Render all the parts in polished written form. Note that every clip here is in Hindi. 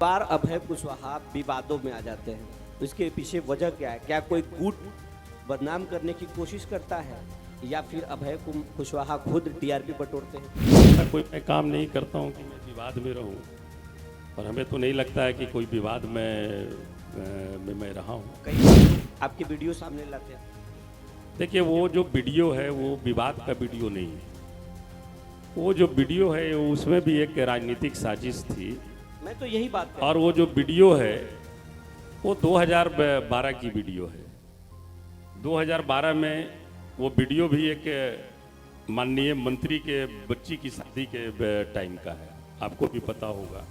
बार अभय कुशवाहा विवादों में आ जाते हैं, तो इसके पीछे वजह क्या है? क्या कोई गुट बदनाम करने की कोशिश करता है या फिर अभय कुशवाहा खुद टीआरपी बटोरते हैं? ऐसा कोई मैं काम नहीं करता हूं कि मैं विवाद में रहूं, और हमें तो नहीं लगता है कि कोई विवाद में मैं रहा हूं। कई बार आपकी वीडियो सामने लाते हैं। देखिए, वो जो वीडियो है वो विवाद का वीडियो नहीं है। वो जो वीडियो है उसमें भी एक राजनीतिक साजिश थी। मैं तो यही बात कर, और वो जो वीडियो है वो 2012 की वीडियो है। 2012 में वो वीडियो भी एक माननीय मंत्री के बच्ची की शादी के टाइम का है, आपको भी पता होगा।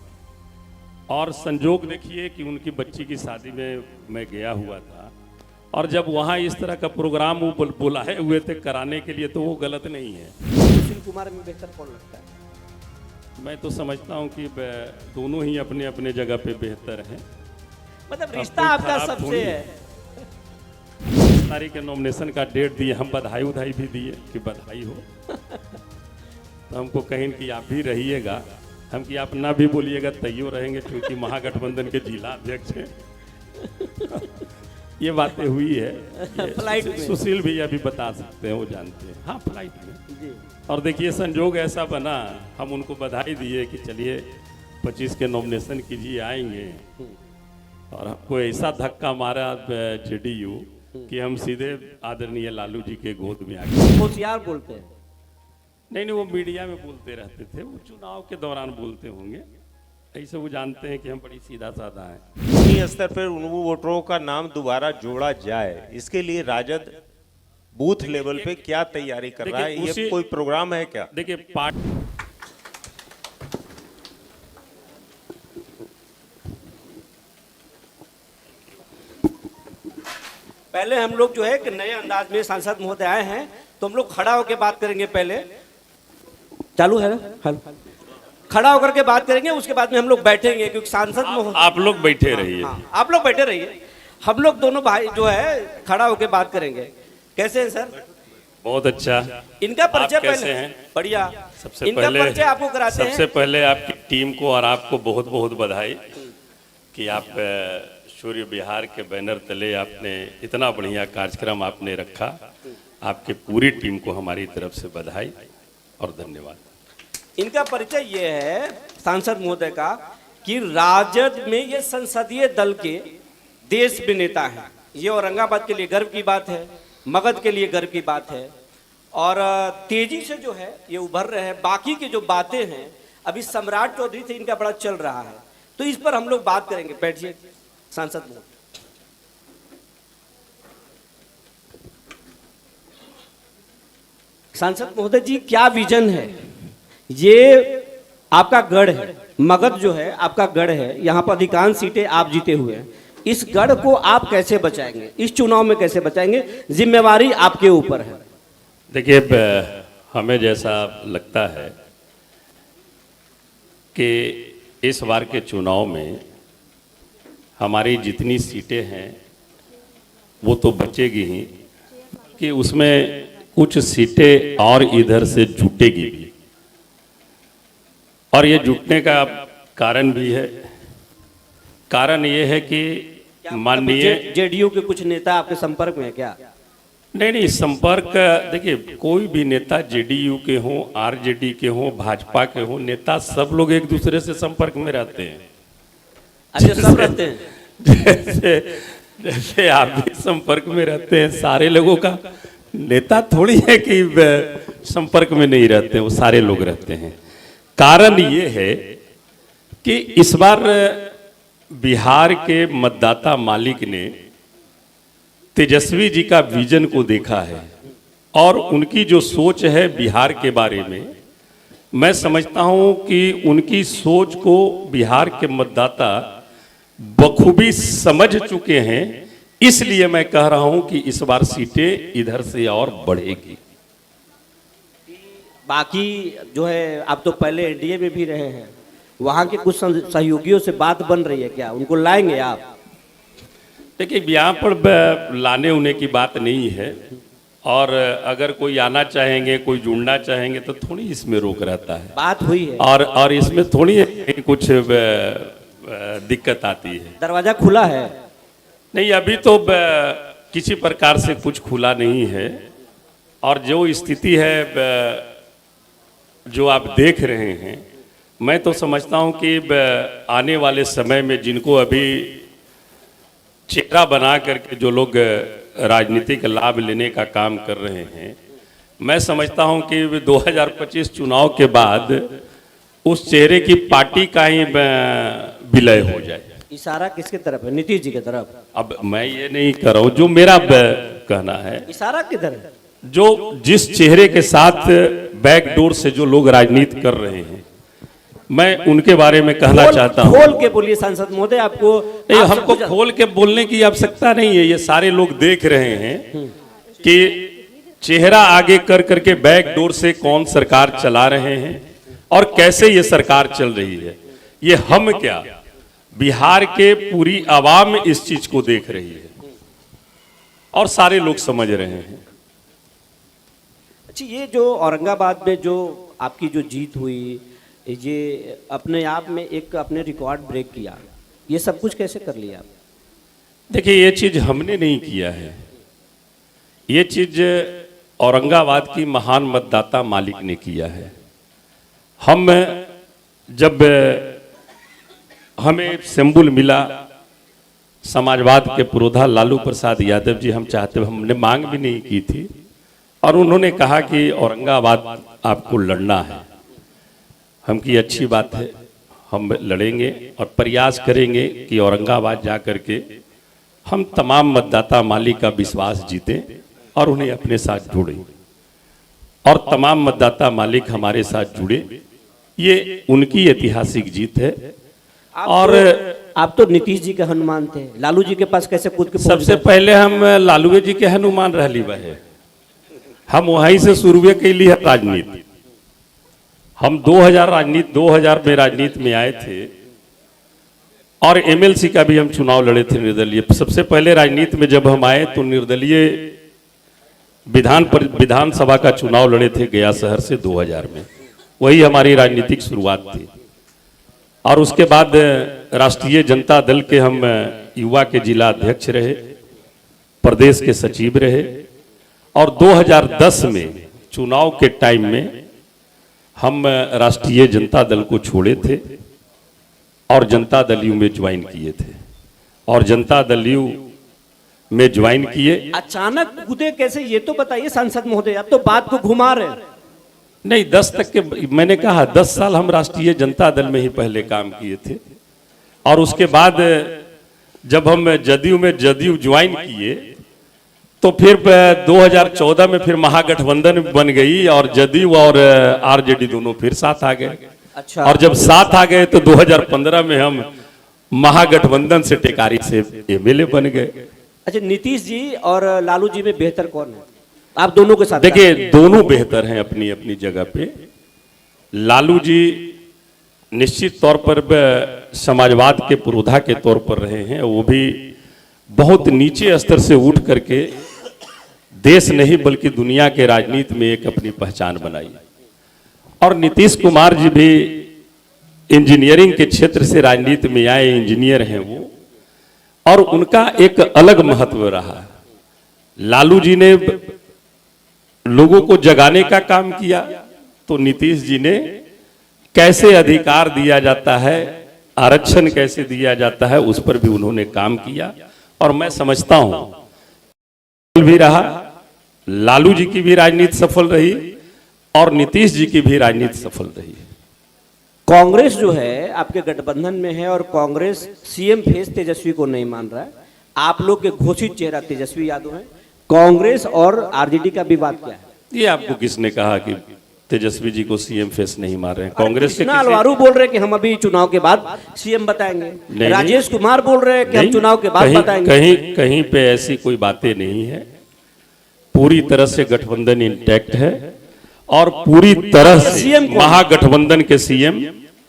और संजोग देखिए कि उनकी बच्ची की शादी में मैं गया हुआ था, और जब वहाँ इस तरह का प्रोग्राम वो बुलाए हुए थे कराने के लिए, तो वो गलत नहीं है। सुशील कुमार में बेहतर कौन लगता है? मैं तो समझता हूँ कि दोनों ही अपने अपने जगह पे बेहतर हैं। मतलब रिश्ता आपका सबसे है। तारीख के नॉमिनेशन का डेट दिए, हम बधाई उधाई भी दिए कि बधाई हो। तो हमको कहें कि आप भी रहिएगा, हम कि आप ना भी बोलिएगा तैयो रहेंगे, क्योंकि महागठबंधन के जिला अध्यक्ष हैं। ये बातें हुई है। फ्लाइट में सुशील भैया भी बता सकते हैं, वो जानते हैं। हाँ, फ्लाइट में जी। और देखिए, संजोग ऐसा बना, हम उनको बधाई दिए कि चलिए 25 के नॉमिनेशन कीजिए, आएंगे। और हमको ऐसा धक्का मारा जेडीयू कि हम सीधे आदरणीय लालू जी के गोद में आ गए। होशियार बोलते हैं। नहीं, वो मीडिया में बोलते रहते थे, वो चुनाव के दौरान बोलते होंगे। ऐसे वो जानते हैं कि हम बड़ी सीधा साधा हैं। बूथ स्तर पर उन वोटरों का नाम दोबारा जोड़ा जाए, इसके लिए राजद बूथ लेवल पे क्या तैयारी कर रहा है? ये कोई प्रोग्राम है क्या? देखिए, पहले हम लोग जो है कि नए अंदाज में सांसद महोदय आए हैं, तो हम लोग खड़ा होकर बात करेंगे। पहले चालू है ना? खड़ा होकर के बात करेंगे, उसके बाद में हम लोग बैठेंगे, क्योंकि सांसद महोदय आप लोग बैठे रहिए। हाँ, आप लोग बैठे रहिए। हम लोग दोनों भाई जो है खड़ा होकर बात करेंगे। कैसे हैं सर? बहुत अच्छा। इनका परिचय कैसे पहले हैं? बढ़िया। सबसे इनका पहले परिचय आपको कराते हैं। सबसे पहले आपकी टीम को और आपको बहुत बहुत बधाई कि आप सूर्य विहार के बैनर तले आपने इतना बढ़िया कार्यक्रम आपने रखा। आपके पूरी टीम को हमारी तरफ से बधाई और धन्यवाद। इनका परिचय ये है सांसद महोदय का कि राजद में ये संसदीय दल के देश में नेता हैं। ये औरंगाबाद के लिए गर्व की बात है, मगध के लिए गर्व की बात है, और तेजी से जो है ये उभर रहे हैं। बाकी की जो बातें हैं, अभी सम्राट चौधरी से इनका बड़ा चल रहा है, तो इस पर हम लोग बात करेंगे। बैठिए सांसद महोदय। सांसद महोदय जी, क्या विजन है? ये आपका गढ़ है, मगध जो है आपका गढ़ है, यहाँ पर अधिकांश सीटें आप जीते हुए हैं। इस गढ़ को आप कैसे बचाएंगे? इस चुनाव में कैसे बचाएंगे? जिम्मेवारी आपके ऊपर है। देखिए, हमें जैसा लगता है कि इस बार के चुनाव में हमारी जितनी सीटें हैं वो तो बचेगी ही, कि उसमें कुछ सीटें और इधर से जुटेगी भी। और ये जुटने का कारण भी है। कारण ये है कि माननीय जेडीयू के कुछ नेता आपके संपर्क में है क्या? नहीं, संपर्क, देखिए, कोई भी नेता जेडीयू के हों, आरजेडी के हों, भाजपा के हों, नेता सब लोग एक दूसरे से संपर्क में रहते हैं। अच्छा, सब रहते हैं। जैसे आप भी संपर्क में रहते हैं। सारे लोगों का नेता थोड़ी है कि संपर्क में नहीं रहते हैं, वो सारे लोग रहते हैं। कारण ये है कि इस बार बिहार के मतदाता मालिक ने तेजस्वी जी का विजन को देखा है, और उनकी जो सोच है बिहार के बारे में, मैं समझता हूं कि उनकी सोच को बिहार के मतदाता बखूबी समझ चुके हैं। इसलिए मैं कह रहा हूं कि इस बार सीटें इधर से और बढ़ेगी। बाकी जो है, आप तो पहले एनडीए में भी रहे हैं, वहाँ के कुछ सहयोगियों से बात बन रही है क्या? उनको लाएंगे आप? देखिए, यहाँ पर लाने उन्हें की बात नहीं है, और अगर कोई आना चाहेंगे, कोई जुड़ना चाहेंगे, तो थोड़ी इसमें रोक रहता है। बात हुई है। और इसमें थोड़ी कुछ दिक्कत आती है। दरवाजा खुला है? नहीं, अभी तो किसी प्रकार से कुछ खुला नहीं है, और जो स्थिति है जो आप देख रहे हैं, मैं तो समझता हूं कि आने वाले समय में जिनको अभी चेहरा बना करके जो लोग राजनीतिक लाभ लेने का काम कर रहे हैं, मैं समझता हूं कि 2025 चुनाव के बाद उस चेहरे की पार्टी का ही विलय हो जाए। इशारा किसकी तरफ है? नीतीश जी की तरफ? अब मैं ये नहीं कर रहा हूं, जो मेरा कहना है, इशारा किधर है? जो जिस चेहरे के साथ बैकडोर से जो लोग राजनीति कर रहे हैं, मैं उनके बारे में कहना चाहता हूं। खोल के बोलिए सांसद महोदय, आपको नहीं, हमको खोल के बोलने की आवश्यकता नहीं है। ये सारे लोग देख रहे हैं कि चेहरा आगे कर करके बैकडोर से कौन सरकार चला रहे हैं और कैसे ये सरकार चल रही है। ये हम क्या, बिहार के पूरी आवाम इस चीज को देख रही है और सारे लोग समझ रहे हैं। अच्छा, ये जो औरंगाबाद में जो आपकी जो जीत हुई, ये अपने आप में एक अपने रिकॉर्ड ब्रेक किया, ये सब कुछ कैसे कर लिया? देखिए, ये चीज हमने नहीं किया है, ये चीज औरंगाबाद की महान मतदाता मालिक ने किया है। हम जब हमें सिंबल मिला समाजवाद के पुरोधा लालू प्रसाद यादव जी, हम चाहते, हमने मांग भी नहीं की थी, और उन्होंने कहा कि औरंगाबाद आपको लड़ना है। हम की अच्छी बात है, हम लड़ेंगे और प्रयास करेंगे कि औरंगाबाद जा करके हम तमाम मतदाता मालिक का विश्वास जीतें और उन्हें अपने साथ जोड़ें, और तमाम मतदाता मालिक हमारे साथ जुड़े। ये उनकी ऐतिहासिक जीत है। और आप तो नीतीश जी के हनुमान थे, लालू जी के पास कैसे कूद के? सबसे पहले हम लालू जी के हनुमान रहली बहे, हम वहीं से शुरू के लिए राजनीति। हम 2000 में राजनीति में आए थे, और एमएलसी का भी हम चुनाव लड़े थे निर्दलीय। सबसे पहले राजनीति में जब हम आए तो निर्दलीय विधानसभा का चुनाव लड़े थे गया शहर से 2000 में, वही हमारी राजनीतिक शुरुआत थी। और उसके बाद राष्ट्रीय जनता दल के हम युवा के जिला अध्यक्ष रहे, प्रदेश के सचिव रहे, और 2010 में चुनाव के टाइम में हम राष्ट्रीय जनता दल को छोड़े थे और जनता दल यू में ज्वाइन किए थे, और जनता दल यू में ज्वाइन किए। अचानक कूदे कैसे, ये तो बताइए सांसद महोदय, आप तो बात को घुमा रहे हैं। नहीं, 10 तक के, मैंने कहा 10 साल हम राष्ट्रीय जनता दल में ही पहले काम किए थे, और उसके बाद जब हम जदयू ज्वाइन किए तो फिर 2014 में फिर महागठबंधन बन गई, और जदयू और आरजेडी दोनों फिर साथ आ गए। अच्छा। और जब साथ आ गए तो 2015 में हम महागठबंधन से टेकारी से एमएलए बन गए। अच्छा, नीतीश जी और लालू जी में बेहतर कौन है? आप दोनों के साथ? देखिए, दोनों बेहतर हैं अपनी अपनी जगह पे। लालू जी निश्चित तौर पर समाजवाद के पुरोधा के तौर पर रहे हैं, वो भी बहुत नीचे स्तर से उठ करके देश नहीं बल्कि दुनिया के राजनीति में एक अपनी पहचान बनाई। और नीतीश कुमार जी भी इंजीनियरिंग के क्षेत्र से राजनीति में आए, इंजीनियर हैं वो, और उनका एक अलग महत्व रहा। लालू जी ने लोगों को जगाने का काम किया, तो नीतीश जी ने कैसे अधिकार दिया जाता है, आरक्षण कैसे दिया जाता है, उस पर भी उन्होंने काम किया। और मैं समझता हूं भी रहा, लालू जी की भी राजनीति सफल रही और नीतीश जी की भी राजनीति सफल रही। कांग्रेस जो है आपके गठबंधन में है, और कांग्रेस सीएम फेस तेजस्वी को नहीं मान रहा है। आप लोग के घोषित चेहरा तेजस्वी यादव है, कांग्रेस और आरजेडी का विवाद क्या है? ये आपको किसने कहा कि तेजस्वी जी को सीएम फेस नहीं मार रहे हैं? कांग्रेस के अलवारू बोल रहे हैं कि हम अभी चुनाव के बाद सीएम बताएंगे। राजेश कुमार बोल रहे हैं कि हम चुनाव के बाद बताएंगे। कहीं पे ऐसी कोई बातें नहीं है। पूरी तरह से गठबंधन इंटैक्ट है, और पूरी तरह से महागठबंधन के सीएम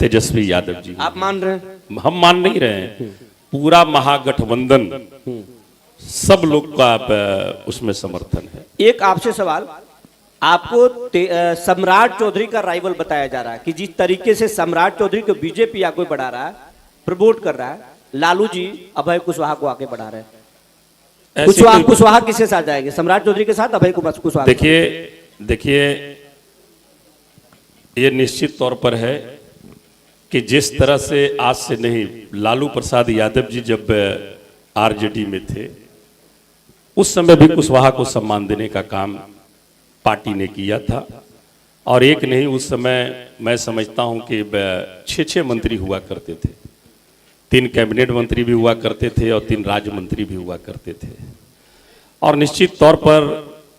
तेजस्वी यादव जी। आप मान रहे हैं? हम मान नहीं रहे हैं। पूरा महागठबंधन सब लोग का उसमें समर्थन है। एक आपसे सवाल, आपको सम्राट चौधरी का राइवल बताया जा रहा है कि जिस तरीके से सम्राट चौधरी को बीजेपी या कोई बढ़ा रहा है, प्रमोट कर रहा है, लालू जी अभय कुशवाहा को आगे बढ़ा रहे हैं। ऐसी कोई- कुशवाहा किसके साथ जाएंगे? सम्राट चौधरी के साथ, अभय कुशवाहा के देखिए ये निश्चित तौर पर है कि जिस तरह से आज से नहीं, लालू प्रसाद यादव जी जब आरजेडी में थे उस समय भी कुशवाहा को सम्मान देने का काम पार्टी ने किया था। और एक नहीं, उस समय मैं समझता हूं कि 6 मंत्री हुआ करते थे, 3 कैबिनेट मंत्री भी हुआ करते थे और 3 राज्य मंत्री भी हुआ करते थे। और निश्चित तौर पर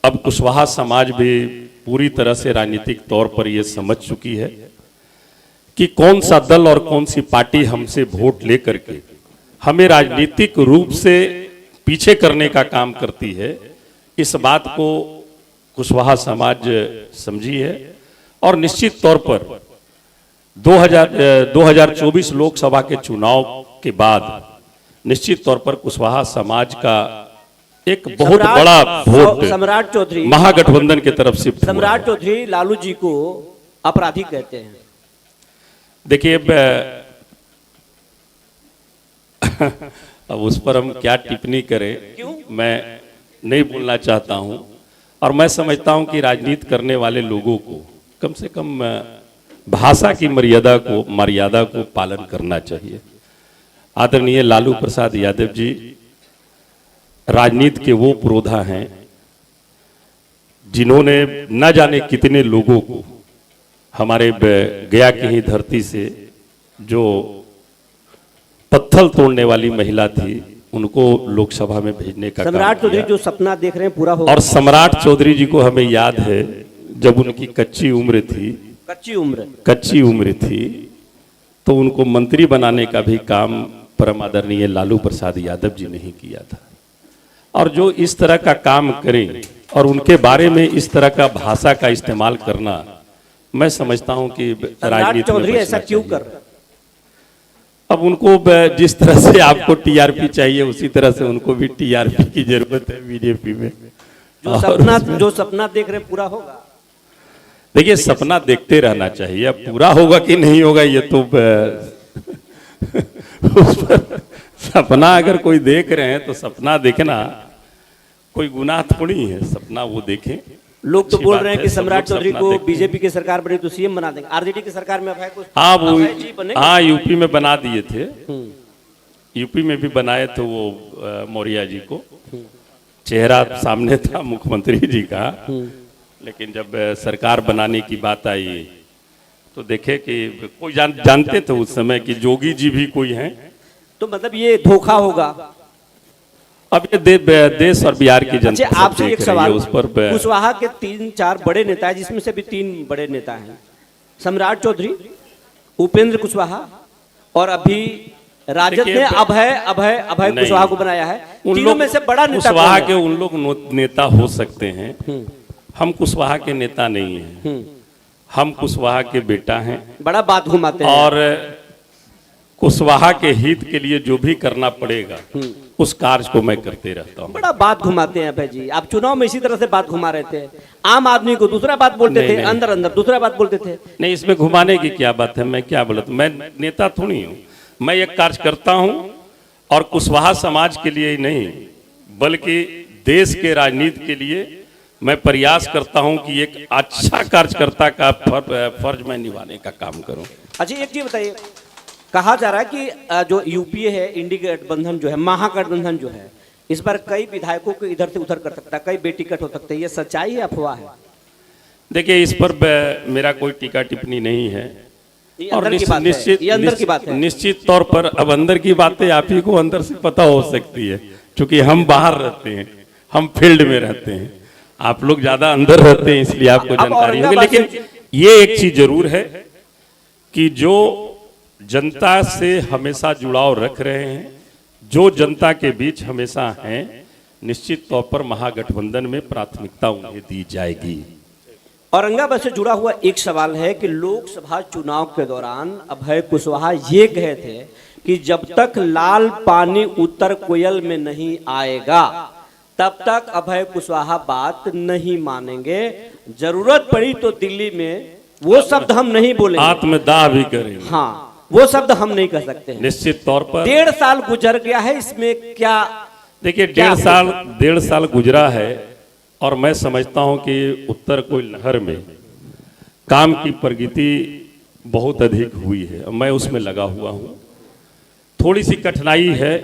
अब कुशवाहा समाज भी पूरी तरह से राजनीतिक तौर पर यह समझ चुकी है कि कौन सा दल और कौन सी पार्टी हमसे वोट लेकर के हमें राजनीतिक रूप से पीछे करने का काम करती है। इस बात को कुशवाहा समाज समझी है और निश्चित तौर पर 2024 लोकसभा के चुनाव के बाद निश्चित तौर पर कुशवाहा समाज का एक बहुत बड़ा वोट सम्राट चौधरी महागठबंधन की तरफ से सम्राट चौधरी लालू जी को अपराधी कहते हैं। देखिए अब उस पर हम क्या टिप्पणी करें, क्यों? मैं नहीं बोलना चाहता हूं। और मैं समझता हूं कि राजनीति करने वाले लोगों को कम से कम भाषा की मर्यादा को पालन करना चाहिए। आदरणीय लालू प्रसाद यादव जी राजनीति के वो पुरोधा हैं जिन्होंने न जाने कितने लोगों को हमारे गया की ही धरती से, जो पत्थर तोड़ने वाली महिला थी, उनको लोकसभा में भेजने का सम्राट चौधरी जो सपना देख रहे हैं पूरा होगा। और सम्राट चौधरी जी को हमें याद है जब उनकी कच्ची उम्र थी तो उनको मंत्री बनाने का भी काम परम आदरणीय लालू प्रसाद यादव जी ने ही किया था। और जो इस तरह का काम करें और उनके बारे में इस तरह का भाषा का इस्तेमाल करना, मैं समझता हूं कि राजनीति चौधरी ऐसा क्यों कर रहे? अब उनको जिस तरह से आपको टीआरपी चाहिए उसी तरह से उनको भी टीआरपी की जरूरत है बीजेपी में। जो सपना देख रहे पूरा होगा। देखिए सपना देखते रहना चाहिए, अब पूरा होगा कि नहीं होगा ये तो उस पर सपना अगर कोई देख रहे हैं तो सपना देखना कोई गुनाह थोड़ी है, सपना वो देखें। लोग तो बोल रहे हैं कि सम्राट चौधरी को बीजेपी की सरकार बनी तो सीएम बना देंगे, आरजेडी की सरकार में अभय को हाँ यूपी में बना दिए थे, यूपी में भी बनाए थे वो मौर्य जी को, चेहरा सामने था मुख्यमंत्री जी का। लेकिन जब सरकार बनाने की बात आई तो देखे कि कोई जानते थे उस समय कि जोगी जी भी कोई हैं, तो मतलब ये धोखा होगा। अब ये देश और बिहार की जनता आपसे एक सवाल, उस पर कुशवाहा के 3-4 बड़े नेता हैं, जिसमें से भी 3 बड़े नेता हैं, सम्राट चौधरी, उपेंद्र कुशवाहा और अभी राजद ने अभय कुशवाहा को बनाया है। तीनों में से बड़ा नेता कुशवाहा के उन लोग नेता हो सकते हैं, हम कुशवाहा के नेता नहीं हैं, हम कुशवाहा के बेटा हैं। बड़ा बात घुमाते हैं। और कुशवाहा के हित के लिए जो भी करना पड़ेगा उस कार्य को मैं करते रहता हूँ। बड़ा बात घुमाते हैं अभय जी, आप चुनाव में इसी तरह से बात घुमा रहे थे, आम आदमी को दूसरा बात बोलते थे, अंदर अंदर दूसरा बात बोलते थे। नहीं, इसमें घुमाने की क्या बात है, मैं क्या बोलता हूँ, मैं नेता थोड़ी हूँ, मैं एक कार्य करता हूँ और कुशवाहा समाज के लिए ही नहीं बल्कि देश के राजनीति के लिए मैं प्रयास करता हूं कि एक अच्छा कार्यकर्ता का फर्ज मैं निभाने का काम करूं। अच्छा एक चीज बताइए, कहा जा रहा है कि जो यूपीए है, इंडिया गठबंधन जो है, महागठबंधन जो है, इस बार कई विधायकों को इधर से उधर कर सकता है, कई बेटिकट हो सकते हैं, ये सच्चाई है अफवाह है? देखिए इस पर मेरा कोई टीका टिप्पणी नहीं है और निश्चित तौर पर अब अंदर की बातें आप ही को अंदर से पता हो सकती है, क्योंकि हम बाहर रहते हैं, हम फील्ड में रहते हैं, आप लोग ज्यादा अंदर रहते हैं इसलिए आपको जानकारी होगी। लेकिन ये एक चीज जरूर है कि जो जनता से हमेशा जुड़ाव रख रहे हैं, जो जनता के बीच हमेशा हैं, निश्चित तौर पर महागठबंधन में प्राथमिकता उन्हें दी जाएगी। औरंगाबाद से जुड़ा हुआ एक सवाल है कि लोकसभा चुनाव के दौरान अभय कुशवाहा ये कहे थे कि जब तक लाल पानी उत्तर कोयल में नहीं आएगा तब तक अभय कुशवाहा बात नहीं मानेंगे, जरूरत पड़ी तो दिल्ली में वो शब्द हम नहीं बोलेंगे, आत्मदाह भी करेंगे। हाँ, वो शब्द हम नहीं कह सकते हैं। निश्चित तौर पर 1.5 साल गुजर गया है, इसमें क्या देखिए, क्या 1.5 साल गुजरा है और मैं समझता हूं कि उत्तर कोयल नहर में काम की प्रगति बहुत अधिक हुई है। मैं उसमें लगा हुआ हूं। थोड़ी सी कठिनाई है।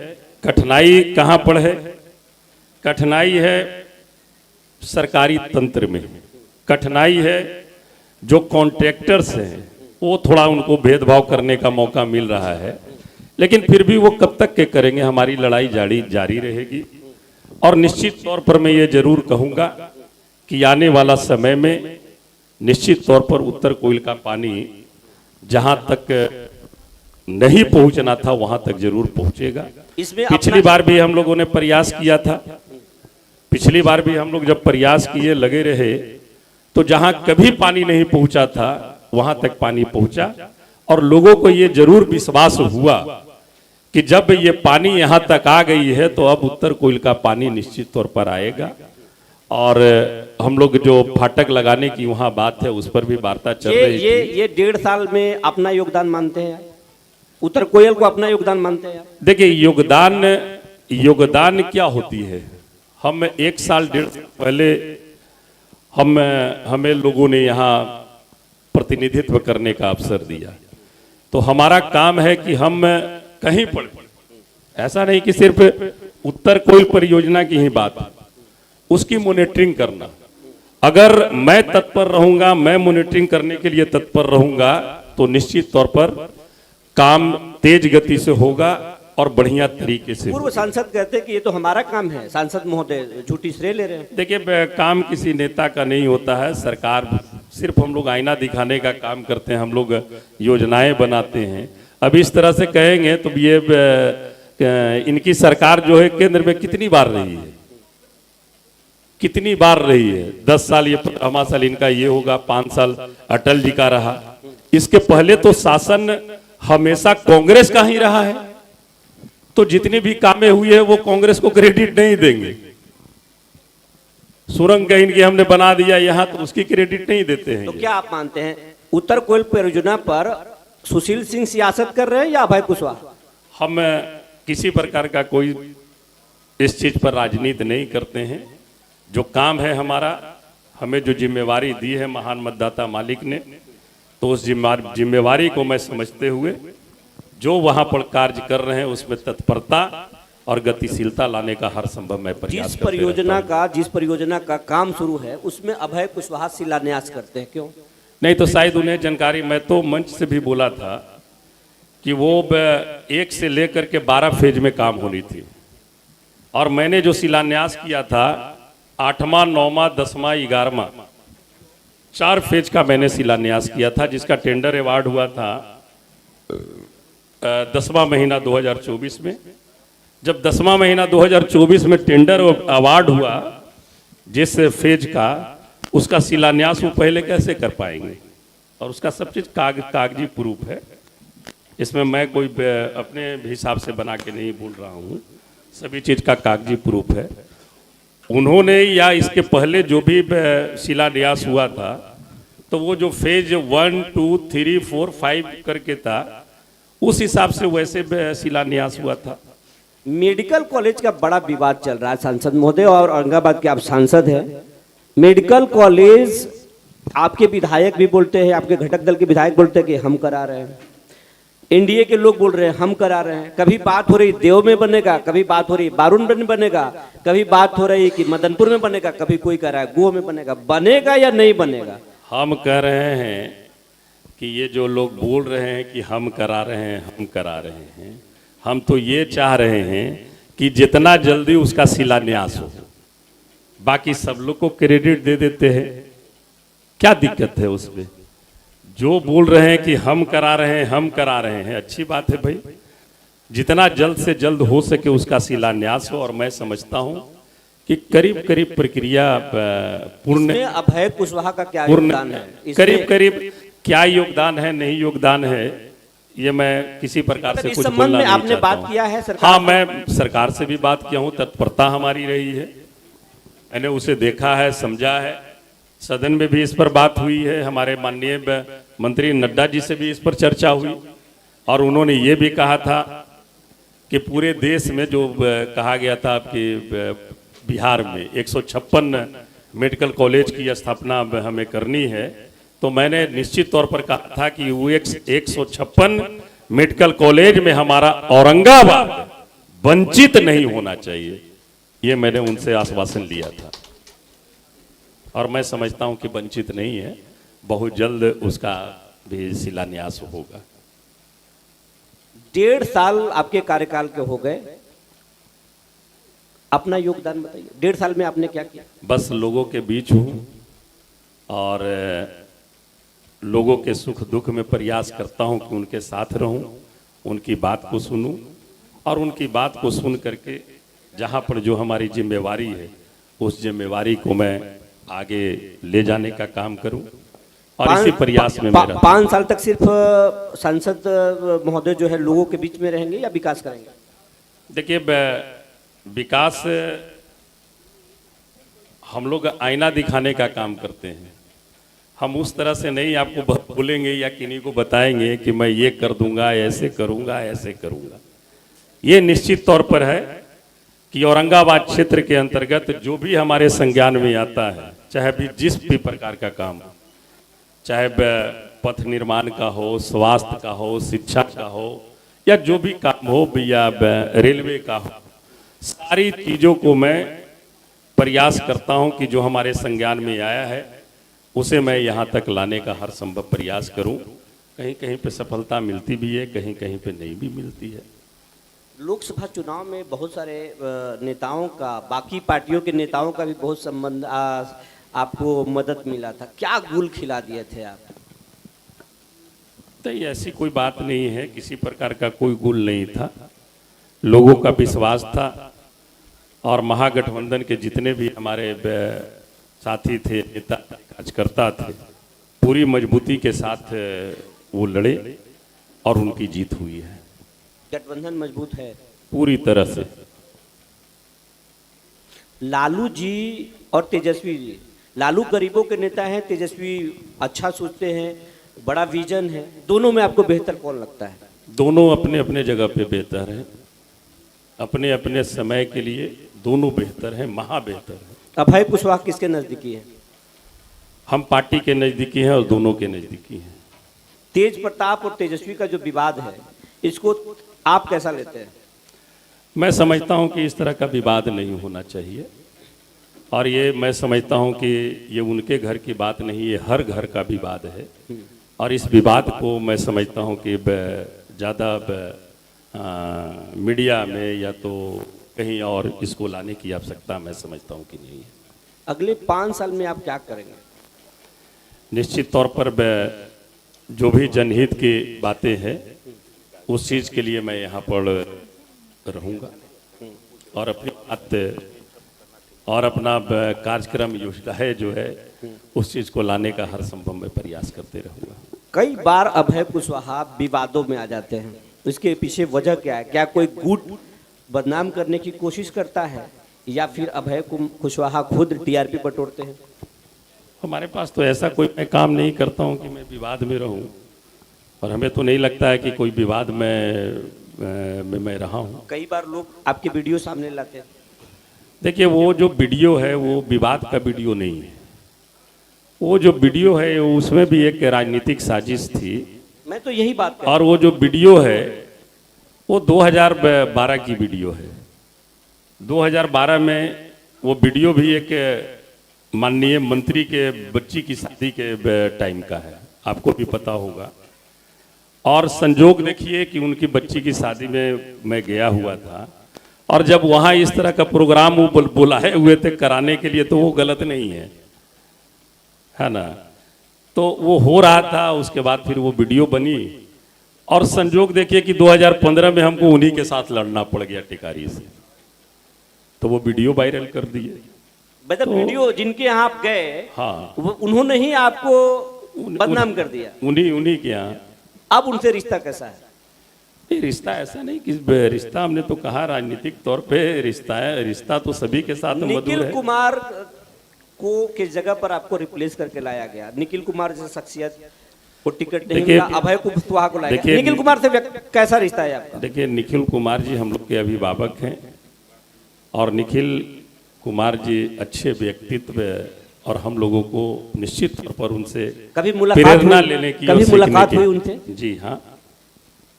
कठिनाई कहां पर है? कठिनाई है सरकारी तंत्र में। कठिनाई है जो कॉन्ट्रैक्टर्स हैं, वो थोड़ा उनको भेदभाव करने का मौका मिल रहा है, लेकिन फिर भी वो कब तक के करेंगे? हमारी लड़ाई जारी रहेगी। और निश्चित तौर पर मैं ये जरूर कहूँगा कि आने वाला समय में निश्चित तौर पर उत्तर कोयल का पानी जहाँ तक नहीं पहुँचना था वहाँ तक जरूर पहुँचेगा। इसमें पिछली बार भी हम लोगों ने प्रयास किया था। पिछली बार भी हम लोग जब प्रयास किए, लगे रहे, तो जहाँ कभी पानी नहीं पहुँचा था वहाँ तक पानी पहुँचा। और लोगों को ये जरूर विश्वास हुआ कि जब ये पानी यहाँ तक आ गई है तो अब उत्तर कोयल का पानी निश्चित तौर पर आएगा। और हम लोग जो फाटक लगाने की वहाँ बात है उस पर भी वार्ता चल रही थी। ये 1.5 साल में अपना योगदान मानते हैं, उत्तर कोयल को अपना योगदान मानते हैं? देखिए, योगदान क्या होती है? हम 1 साल 1.5 साल पहले हमें लोगों ने यहाँ प्रतिनिधित्व करने का अवसर दिया, तो हमारा काम है कि हम कहीं पर, ऐसा नहीं कि सिर्फ उत्तर कोयल परियोजना की ही बात, उसकी मॉनिटरिंग करना। अगर मैं तत्पर रहूंगा, मैं मॉनिटरिंग करने के लिए तत्पर रहूंगा, तो निश्चित तौर पर काम तेज गति से होगा और बढ़िया तरीके से। पूर्व सांसद कहते हैं कि ये तो हमारा काम है। सांसद महोदय झूठी श्रेय ले रहे हैं। देखिए, काम किसी नेता का नहीं होता है। सरकार सिर्फ, हम लोग आईना दिखाने का काम करते हैं, हम लोग योजनाएं बनाते हैं। अब इस तरह से कहेंगे तो ये इनकी सरकार जो है केंद्र में कितनी बार रही है? कितनी बार रही है? 10 साल ये 15वां साल इनका ये होगा, 5 साल अटल जी का रहा। इसके पहले तो शासन हमेशा कांग्रेस का ही रहा है, तो जितनी भी कामें हुई है वो कांग्रेस को क्रेडिट नहीं देंगे। सुरंग कहीं की हमने बना दिया यहाँ, तो उसकी क्रेडिट नहीं देते हैं। तो क्या आप मानते हैं उत्तर कोयल परियोजना पर सुशील सिंह सियासत कर रहे हैं या अभय कुशवाहा? हम किसी प्रकार का कोई इस चीज पर राजनीति नहीं करते हैं। जो काम है हमारा, हमें जो जिम्मेवारी दी है महान मतदाता मालिक ने, तो उस जिम्मेवारी को मैं समझते हुए जो वहां पर कार्य कर रहे हैं उसमें तत्परता और गतिशीलता लाने का हर संभव मैं प्रयास जिस परियोजना का काम शुरू है उसमें अभय कुशवाहा शिलान्यास करते हैं, क्यों? नहीं तो शायद उन्हें जानकारी, मैं तो मंच से भी बोला था कि वो 1 से लेकर के 12 फेज में काम होनी थी, और मैंने जो शिलान्यास किया था 8वां 9वां 10वां 11वां 4 फेज का मैंने शिलान्यास किया था, जिसका टेंडर अवार्ड हुआ था 10वां महीना 2024 में। जब 10वां महीना 2024 में टेंडर अवार्ड हुआ जिस फेज का, उसका शिलान्यास वो पहले कैसे कर पाएंगे? और उसका सब चीज कागजी प्रूफ है। इसमें मैं कोई अपने हिसाब से बना के नहीं बोल रहा हूँ, सभी चीज का कागजी प्रूफ है। उन्होंने या इसके पहले जो भी शिलान्यास हुआ था, तो वो जो फेज 1 2 3 4 5 करके था, उस हिसाब से वैसे शिलान्यास हुआ था। मेडिकल कॉलेज का बड़ा विवाद चल रहा है सांसद महोदय, और औरंगाबाद के आप सांसद हैं। मेडिकल कॉलेज आपके विधायक भी बोलते हैं, आपके घटक दल के विधायक बोलते हैं कि हम करा रहे हैं, एनडीए के लोग बोल रहे हैं हम करा रहे हैं। कभी बात हो रही देव में बनेगा, कभी बात हो रही बारून में बनेगा, कभी बात हो रही कि मदनपुर में बनेगा, कभी कोई कह रहा है गोवा में बनेगा। बनेगा या नहीं बनेगा? हम कह रहे हैं कि ये जो लोग बोल रहे हैं कि हम करा रहे हैं, हम करा रहे हैं, हम तो ये चाह रहे हैं कि जितना जल्दी उसका शिलान्यास हो। बाकी सब लोग को क्रेडिट दे देते हैं, क्या दिक्कत है उसमें? जो बोल रहे हैं कि हम करा रहे हैं, हम करा रहे हैं, अच्छी बात है भाई। जितना जल्द से जल्द हो सके उसका शिलान्यास हो। और मैं समझता हूं कि करीब करीब प्रक्रिया पूर्ण। अभय कुशवाहा का क्या योगदान है? करीब करीब क्या योगदान है, नहीं योगदान है, ये मैं किसी प्रकार से कुछ बोलना नहीं चाहता हूं। आपने बात किया है सरकार? हाँ, मैं सरकार से भी बात किया हूँ, तत्परता हमारी रही है, मैंने उसे देखा है, समझा है। सदन में भी इस पर बात हुई है, हमारे माननीय मंत्री नड्डा जी से भी इस पर चर्चा हुई। और उन्होंने ये भी कहा था कि पूरे देश में जो कहा गया था आपके बिहार में 156 मेडिकल कॉलेज की स्थापना हमें करनी है, तो मैंने निश्चित तौर पर कहा था कि वो 156 मेडिकल कॉलेज में हमारा औरंगाबाद वंचित नहीं होना चाहिए। ये मैंने उनसे आश्वासन लिया था और मैं समझता हूं कि वंचित नहीं है, बहुत जल्द उसका भी शिलान्यास होगा। 1.5 साल आपके कार्यकाल के हो गए, अपना योगदान बताइए। 1.5 साल में आपने क्या किया? बस लोगों के बीच हूँ और लोगों के सुख दुख में प्रयास करता हूँ कि उनके साथ रहूँ, उनकी बात को सुनूँ और उनकी बात को सुन करके जहाँ पर जो हमारी जिम्मेवारी है उस जिम्मेवारी को मैं आगे ले जाने का काम करूँ और इसी प्रयास में मेरा 5 साल तक सिर्फ सांसद महोदय जो है लोगों के बीच में रहेंगे या विकास करेंगे? देखिए, विकास हम लोग आईना दिखाने का काम करते हैं। हम उस तरह से नहीं आपको बोलेंगे या किन्हीं को बताएंगे कि मैं ये कर दूंगा, ऐसे करूंगा, ऐसे करूंगा। ये निश्चित तौर पर है कि औरंगाबाद क्षेत्र के अंतर्गत जो भी हमारे संज्ञान में आता है, चाहे भी जिस भी प्रकार का काम, चाहे पथ निर्माण का हो, स्वास्थ्य का हो, शिक्षा का हो या जो भी काम हो, या रेलवे का हो, सारी चीज़ों को मैं प्रयास करता हूं कि जो हमारे संज्ञान में आया है उसे मैं यहां तक लाने का हर संभव प्रयास करूं। कहीं कहीं पे सफलता मिलती भी है, कहीं कहीं पे नहीं भी मिलती है। लोकसभा चुनाव में बहुत सारे नेताओं का, बाकी पार्टियों के नेताओं का भी बहुत संबंध आपको मदद मिला था। क्या गुल खिला दिए थे आप? तो ऐसी कोई बात नहीं है, किसी प्रकार का कोई गुल नहीं था। लोगों का विश्वास था और महागठबंधन के जितने भी हमारे साथी थे, नेता कार्यकर्ता थे, पूरी मजबूती के साथ वो लड़े और उनकी जीत हुई है। गठबंधन मजबूत है पूरी तरह से। लालू जी और तेजस्वी जी, लालू गरीबों के नेता हैं, तेजस्वी अच्छा सोचते हैं, बड़ा विजन है, दोनों में आपको बेहतर कौन लगता है? दोनों अपने अपने जगह पे बेहतर हैं, अपने अपने समय के लिए दोनों बेहतर हैं, महा बेहतर है। अभय कुशवाहा किसके नजदीकी है? हम पार्टी के नजदीकी हैं और दोनों के नजदीकी हैं। तेज प्रताप और तेजस्वी का जो विवाद है, इसको आप कैसा लेते हैं? मैं समझता हूं कि इस तरह का विवाद नहीं होना चाहिए और ये मैं समझता हूं कि ये उनके घर की बात नहीं, ये हर घर का विवाद है और इस विवाद को मैं समझता हूं कि ज़्यादा मीडिया में या तो कहीं और इसको लाने की आवश्यकता मैं समझता हूं कि नहीं है। अगले 5 साल में आप क्या करेंगे? निश्चित तौर पर जो भी जनहित की बातें हैं उस चीज़ के लिए मैं यहाँ पर रहूँगा और अपनी बात और अपना कार्यक्रम योजना है जो है उस चीज़ को लाने का हर संभव मैं प्रयास करते रहूँगा। कई बार अभय कुशवाहा विवादों में आ जाते हैं, इसके पीछे वजह क्या है? क्या कोई गुट बदनाम करने की कोशिश करता है या फिर अभय कुशवाहा खुद टीआरपी बटोरते हैं? हमारे पास तो ऐसा कोई मैं काम नहीं करता हूँ कि मैं विवाद में रहूँ और हमें तो नहीं लगता है कि कोई विवाद में मैं रहा हूँ। कई बार लोग आपके वीडियो सामने लाते हैं। देखिए, वो जो वीडियो है वो विवाद का वीडियो नहीं है। वो जो वीडियो है उसमें भी एक राजनीतिक साजिश थी। मैं तो यही बात कर, और वो जो वीडियो है वो 2012 की वीडियो है। 2012 में वो वीडियो भी एक माननीय मंत्री के बच्ची की शादी के टाइम का है, आपको भी पता होगा। और संजोग देखिए कि उनकी बच्ची की शादी में मैं गया हुआ था और जब वहाँ इस तरह का प्रोग्राम वो बुलाए हुए थे कराने के लिए, तो वो गलत नहीं है ना। तो वो हो रहा था, उसके बाद फिर वो वीडियो बनी और संजोग देखिए कि 2015 में हमको उन्हीं के साथ लड़ना पड़ गया टिकारी से, तो वो वीडियो वायरल कर दिए। मतलब तो, वीडियो जिनके यहाँ आप गए, हाँ, उन्होंने ही आपको बदनाम कर दिया। उन्हीं के यहाँ। अब उनसे रिश्ता कैसा है? रिश्ता ऐसा नहीं कि रिश्ता, हमने तो कहा राजनीतिक तौर पे रिश्ता है, रिश्ता तो सभी के साथ मधुर है। निखिल कुमार को किस जगह पर आपको रिप्लेस करके लाया गया? निखिल कुमार जैसे शख्सियत वो टिकट नहीं देखिए- मिला, अभय कुशवाहा को लाया। देखिए- निखिल कुमार से कैसा रिश्ता है आपका? देखिए, निखिल कुमार जी हम लोग के अभिभावक हैं और निखिल कुमार जी अच्छे व्यक्तित्व और हम लोगों को निश्चित तौर पर उनसे कभी मुलाकात प्रेरणा हुई? लेने की कभी और सीखने मुलाकात की। हुई उनसे? जी हाँ,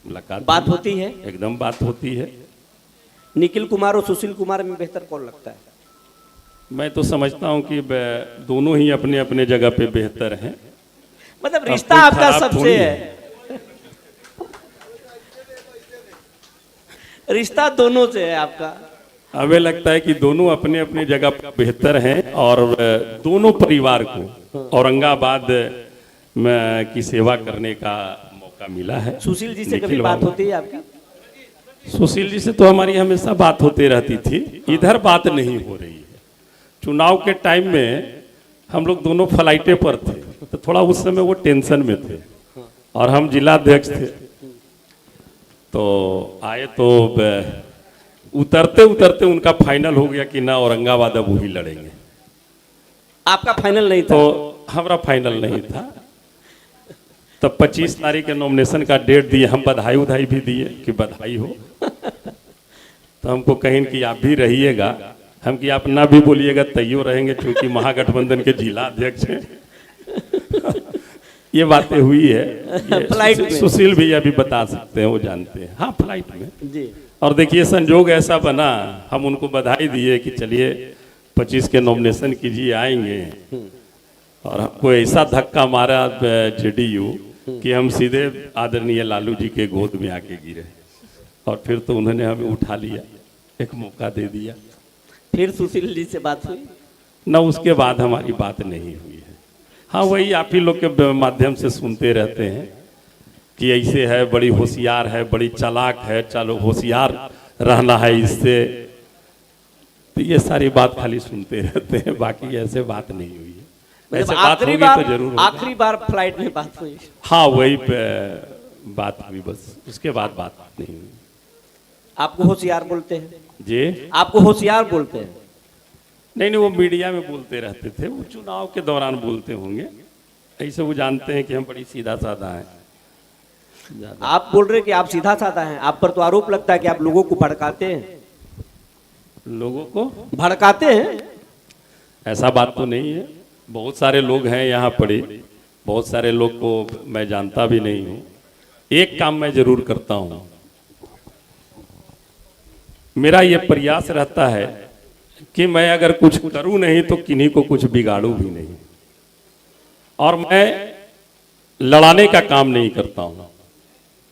मुलाकात बात हुई। होती है? एकदम बात होती है। निखिल कुमार और सुशील कुमार में बेहतर कौन लगता है? मैं तो समझता हूं कि दोनों ही अपने अपने जगह पे बेहतर हैं। मतलब अब रिश्ता कोई आपका खराब सबसे थोड़ी है, रिश्ता दोनों से है आपका। हमें लगता है कि दोनों अपने अपने जगह पर बेहतर हैं और दोनों परिवार को औरंगाबाद में की सेवा करने का मौका मिला है। सुशील जी से निखिल कभी बात बाबू- होती है आपकी? सुशील जी से तो हमारी हमेशा बात होती रहती थी, इधर बात नहीं हो रही है। चुनाव के टाइम में हम लोग दोनों फ्लाइटे पर थे, तो थोड़ा उस समय वो टेंशन में थे और हम जिला अध्यक्ष थे। तो आए तो उतरते उतरते उनका फाइनल हो गया कि ना औरंगाबाद अब वही लड़ेंगे। आपका फाइनल नहीं था? तो हमारा फाइनल नहीं था। तब 25 तारीख के नॉमिनेशन का डेट दिए, हम बधाई उधाई भी दिए कि बधाई हो। तो हमको कहीं कि आप भी रहिएगा, हम कि आप ना भी बोलिएगा तैयो रहेंगे क्योंकि महागठबंधन के जिला अध्यक्ष हैं। ये बातें हुई है। फ्लाइट में। सुशील भैया भी बता सकते हैं, वो जानते हैं। हाँ, फ्लाइट में। जी। और देखिए, संजोग ऐसा बना, हम उनको बधाई दिए कि चलिए 25 के नॉमिनेशन कीजिए, आएंगे। और हमको ऐसा धक्का मारा जेडीयू कि हम सीधे आदरणीय लालू जी के गोद में आके गिरे और फिर तो उन्होंने हमें उठा लिया, एक मौका दे दिया। फिर सुशील जी से बात हुई? न उसके बाद हमारी बात नहीं हुई है। हाँ, वही आप ही लोग के माध्यम से सुनते रहते हैं कि ऐसे है, बड़ी होशियार है, बड़ी चालाक है, चलो होशियार रहना है इससे। तो ये सारी बात खाली सुनते रहते हैं, बाकी ऐसे बात नहीं हुई है। मतलब ऐसे बात होगी तो जरूर होगी। आखिरी बार फ्लाइट में बात हुई? हाँ, वही बात हुई, बस उसके बाद बात नहीं हुई। आपको होशियार बोलते हैं? जी, आपको होशियार बोलते हैं? नहीं, वो मीडिया में बोलते रहते थे, वो चुनाव के दौरान बोलते होंगे। ऐसे वो जानते हैं कि हम बड़ी सीधा साधा हैं। आप बोल रहे हैं कि आप सीधा साधा हैं, आप पर तो आरोप लगता है कि आप लोगों को भड़काते हैं। लोगों को भड़काते हैं? ऐसा बात तो नहीं है। बहुत सारे लोग हैं यहाँ पड़े, बहुत सारे लोग को मैं जानता भी नहीं हूँ। एक काम मैं जरूर करता हूँ, मेरा ये प्रयास रहता है कि मैं अगर कुछ करूँ नहीं तो किन्हीं को कुछ बिगाड़ूं भी नहीं, और मैं लड़ाने का काम नहीं करता हूँ।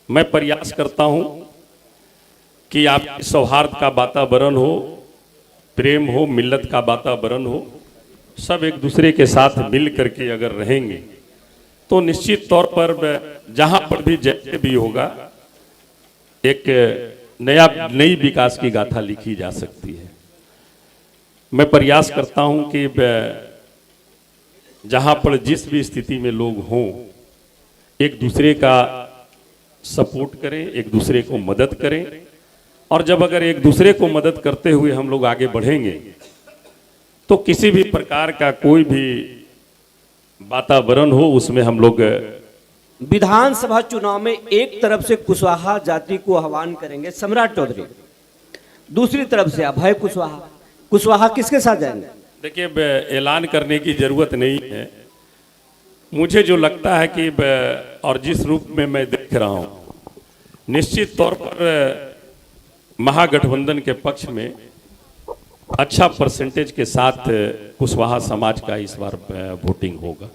मैं प्रयास करता हूँ कि आप सौहार्द का वातावरण हो, प्रेम हो, मिल्लत का वातावरण हो, सब एक दूसरे के साथ मिल करके अगर रहेंगे तो निश्चित तौर पर जहां पर भी जैसे भी होगा एक नई विकास की गाथा लिखी जा सकती है। मैं प्रयास करता हूं कि जहां पर जिस भी स्थिति में लोग हों, एक दूसरे का सपोर्ट करें, एक दूसरे को मदद करें, और जब अगर एक दूसरे को मदद करते हुए हम लोग आगे बढ़ेंगे तो किसी भी प्रकार का कोई भी वातावरण हो उसमें हम लोग। विधानसभा चुनाव में एक तरफ से कुशवाहा जाति को आह्वान करेंगे सम्राट चौधरी, दूसरी तरफ से अभय कुशवाहा। कुशवाहा किसके साथ जाएंगे? देखिए, ऐलान करने की जरूरत नहीं है। मुझे जो लगता है कि और जिस रूप में मैं देख रहा हूं, निश्चित तौर पर महागठबंधन के पक्ष में अच्छा परसेंटेज के साथ कुशवाहा समाज का इस बार वोटिंग होगा।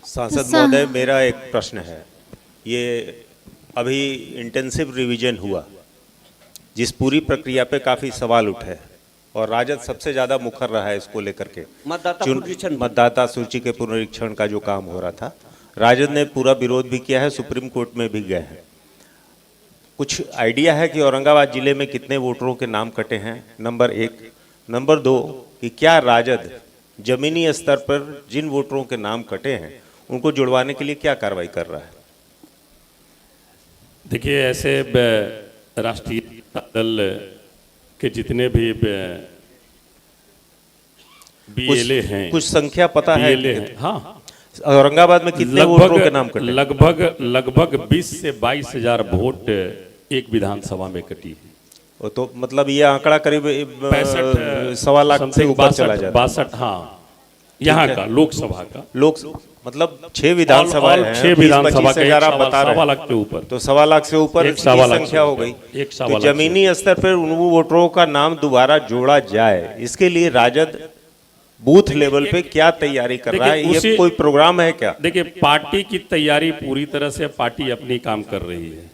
सांसद महोदय, मेरा एक प्रश्न है। ये अभी इंटेंसिव रिवीजन हुआ, जिस पूरी प्रक्रिया पे काफी सवाल उठे और राजद सबसे ज्यादा मुखर रहा है इसको लेकर के। मतदाता सूची के पुनरीक्षण का जो काम हो रहा था, राजद ने पूरा विरोध भी किया है, सुप्रीम कोर्ट में भी गए हैं। कुछ आइडिया है कि औरंगाबाद जिले में कितने वोटरों के नाम कटे हैं? नंबर 1। नंबर 2 कि क्या राजद जमीनी स्तर पर जिन वोटरों के नाम कटे हैं उनको जुड़वाने के लिए क्या कार्रवाई कर रहा है? देखिए, ऐसे राष्ट्रीय दल के जितने भी बीएलए हैं, कुछ संख्या पता है? बीएलए हैं, हाँ, औरंगाबाद में कितने वोटरों के नाम कटे? लगभग 20 से 22 हजार वोट एक विधानसभा में कटी है। वो तो मतलब ये आंकड़ा करीब 65 सवा लाख से ऊपर चला जाता है। 62, हाँ, यहाँ का लोकसभा का लोग मतलब 6 विधानसभाएं हैं, 6 विधानसभा का 25,000 आप बता रहे 1.25 हैं, लाख के ऊपर, तो 1.25 लाख से ऊपर एक की सवा लाख संख्या से हो गई। एक सवा तो लाख से जमीनी स्तर पर उन वोटरों का नाम दोबारा जोड़ा जाए, इसके लिए राजद बूथ लेवल पे क्या तैयारी कर रहा है? देखिए, ये कोई प्रोग्राम है क्या? देखिए, पार्टी की तैयारी पूरी तरह से पार्टी अपनी काम कर रही है,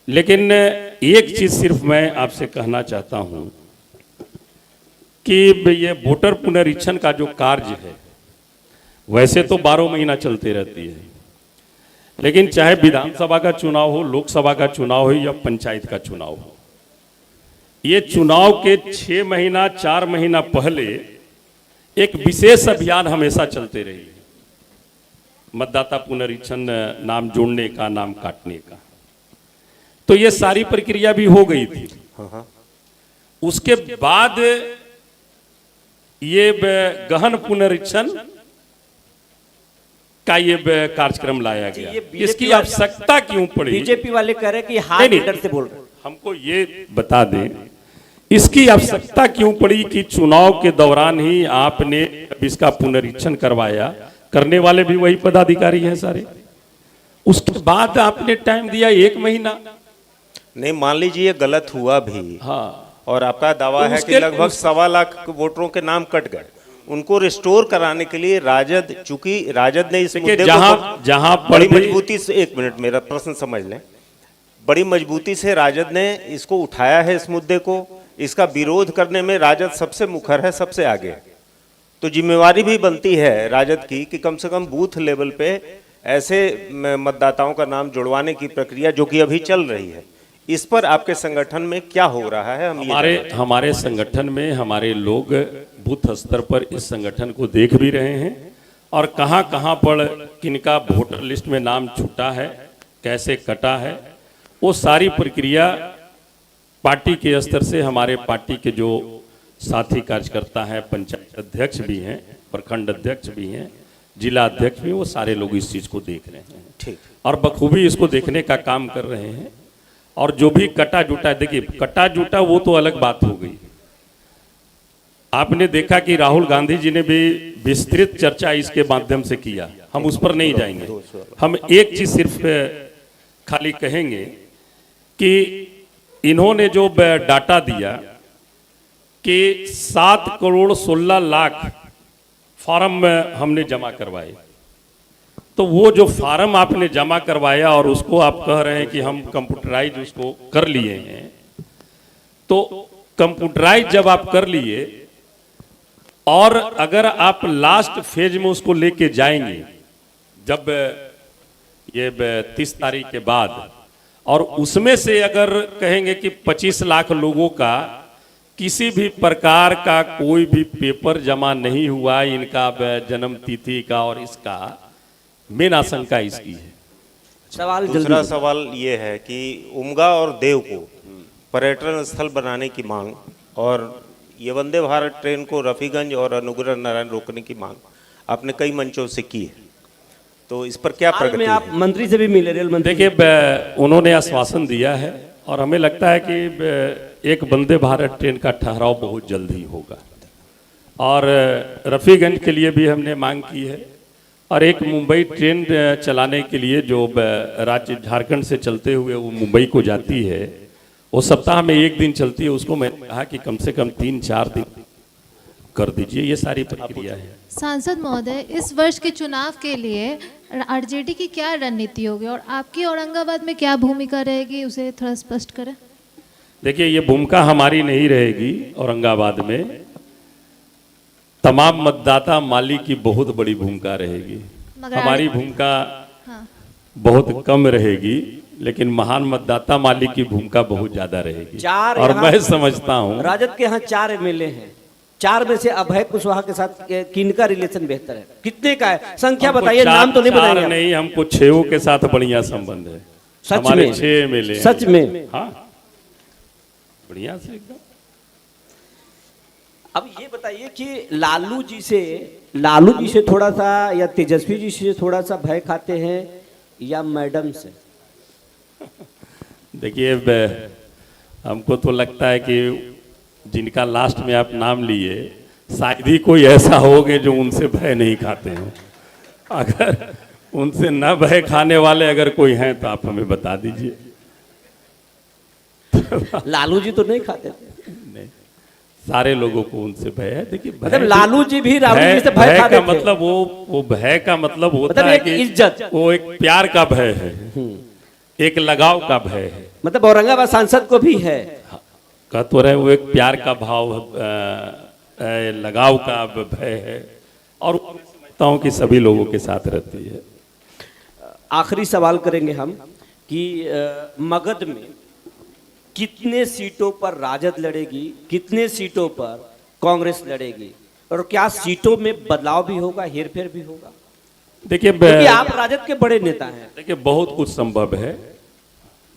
लेकिन एक चीज सिर्फ मैं आपसे कहना चाहता हूं कि ये वोटर पुनरीक्षण का जो कार्य है वैसे तो 12 महीना चलते रहती है, लेकिन चाहे विधानसभा का चुनाव हो, लोकसभा का चुनाव हो या पंचायत का चुनाव हो, ये चुनाव के 6 महीना 4 महीना पहले एक विशेष अभियान हमेशा चलते रही है, मतदाता पुनरीक्षण, नाम जोड़ने का, नाम काटने का। तो ये सारी प्रक्रिया भी हो गई थी। उसके बाद ये गहन पुनरीक्षण का ये कार्यक्रम लाया गया। इसकी आवश्यकता क्यों पड़ी? बीजेपी वाले कह रहे हैं कि हाथ लीडर से बोल रहे हैं। हमको ये बता दें इसकी आवश्यकता क्यों पड़ी कि चुनाव के दौरान ही आपने इसका पुनरीक्षण करवाया, करने वाले भी वही पदाधिकारी हैं सारे, उसके बाद आपने टाइम दिया 1 महीना। नहीं, मान लीजिए ये गलत हुआ भी, हाँ, और आपका दावा तो है कि लगभग 1.25 लाख वोटरों के नाम कट गए, उनको रिस्टोर कराने के लिए राजद, चूंकि राजद ने इस मुद्दे को जहां बड़ी मजबूती से, 1 मिनट मेरा प्रश्न समझ लें, बड़ी मजबूती से राजद ने इसको उठाया है, इस मुद्दे को, इसका विरोध करने में राजद सबसे मुखर है, सबसे आगे है। तो जिम्मेवारी भी बनती है राजद की कि कम से कम बूथ लेवल पे ऐसे मतदाताओं का नाम जुड़वाने की प्रक्रिया जो कि अभी चल रही है, इस पर आपके संगठन में क्या हो रहा है? हमारे संगठन में हमारे लोग बूथ स्तर पर इस संगठन को देख भी रहे हैं, और कहां कहां पर किनका वोटर लिस्ट में नाम छूटा है, कैसे कटा है, वो सारी प्रक्रिया पार्टी के स्तर से हमारे पार्टी के जो साथी कार्यकर्ता हैं, पंचायत अध्यक्ष भी हैं, प्रखंड अध्यक्ष भी हैं, जिला अध्यक्ष भी, वो सारे लोग इस चीज को देख रहे हैं। ठीक, और बखूबी इसको देखने का काम कर रहे हैं। और जो भी कटा जुटा, देखिए कटा जुटा वो तो अलग बात हो गई। आपने देखा कि राहुल गांधी जी ने भी विस्तृत चर्चा इसके माध्यम से किया, हम उस पर नहीं जाएंगे। हम एक चीज सिर्फ खाली कहेंगे कि इन्होंने जो डाटा दिया कि 7 करोड़ 16 लाख फॉर्म हमने जमा करवाए, तो वो जो फार्म आपने जमा करवाया और उसको आप कह रहे हैं कि हम कंप्यूटराइज उसको कर लिए हैं, तो कंप्यूटराइज जब आप कर लिए और अगर आप लास्ट फेज में उसको लेके जाएंगे, जब ये 30 तारीख के बाद, और उसमें से अगर कहेंगे कि 25 लाख लोगों का किसी भी प्रकार का कोई भी पेपर जमा नहीं हुआ, इनका जन्म तिथि का और इसका, मेन आशंका इसकी है। सवाल दूसरा सवाल ये है कि उमगा और देव को पर्यटन स्थल बनाने की मांग, और ये वंदे भारत ट्रेन को रफीगंज और अनुग्रह नारायण रोकने की मांग आपने कई मंचों से की है, तो इस पर क्या प्रगति है? आप मंत्री से भी मिले, रेल मंत्री? देखिए, उन्होंने आश्वासन दिया है और हमें लगता है कि एक वंदे भारत ट्रेन का ठहराव बहुत जल्द ही होगा, और रफीगंज के लिए भी हमने मांग की है, और एक मुंबई ट्रेन चलाने के लिए जो राज्य झारखंड से चलते हुए वो मुंबई को जाती है, वो सप्ताह में 1 दिन चलती है, उसको मैंने कहा कि कम से कम 3-4 दिन कर दीजिए। ये सारी प्रक्रिया है। सांसद महोदय, इस वर्ष के चुनाव के लिए आरजेडी की क्या रणनीति होगी और आपकी औरंगाबाद में क्या भूमिका रहेगी, उसे थोड़ा स्पष्ट करें। देखिए, ये भूमिका हमारी नहीं रहेगी औरंगाबाद में, तमाम मतदाता माली की बहुत बड़ी भूमिका रहेगी। हमारी भूमिका बहुत कम रहेगी, लेकिन महान मतदाता माली की भूमिका बहुत ज्यादा रहेगी। और मैं समझता हूँ राजद के यहाँ 4 एमएलए हैं, 4 में से अभय कुशवाहा के साथ किनका रिलेशन बेहतर है, कितने का है? संख्या बताइए, नाम तो नहीं बताएंगे। नहीं, हमको 6 के साथ बढ़िया संबंध है। हमारे 6 एमएलए सच में? हाँ, बढ़िया से एकदम। अब ये बताइए कि लालू जी से थोड़ा सा या तेजस्वी जी से थोड़ा सा भय खाते हैं या मैडम से? देखिए हमको तो लगता है कि जिनका लास्ट में आप नाम लिए शायद ही कोई ऐसा होगे जो उनसे भय नहीं खाते हो। अगर उनसे न भय खाने वाले अगर कोई हैं तो आप हमें बता दीजिए। लालू जी तो नहीं खाते थे। नहीं, सारे लोगों को उनसे भय है। देखिए मतलब लालू जी भी राहुल जी से भय भय खाते का थे। मतलब वो भय का मतलब होता मतलब है एक कि इज्जत। वो एक प्यार का भय है, एक लगाव का भय है। मतलब औरंगाबाद सांसद को भी है। कह तो रहे वो एक प्यार का भाव लगाव का भय है और मैं समझता हूँ कि सभी लोगों के साथ रहती है। आखिरी सवाल करेंगे हम कि मगध में कितने सीटों पर राजद लड़ेगी, कितने सीटों पर कांग्रेस लड़ेगी और क्या सीटों में बदलाव भी होगा, हेरफेर भी होगा? देखिए क्योंकि आप राजद के बड़े नेता हैं। देखिए बहुत कुछ संभव है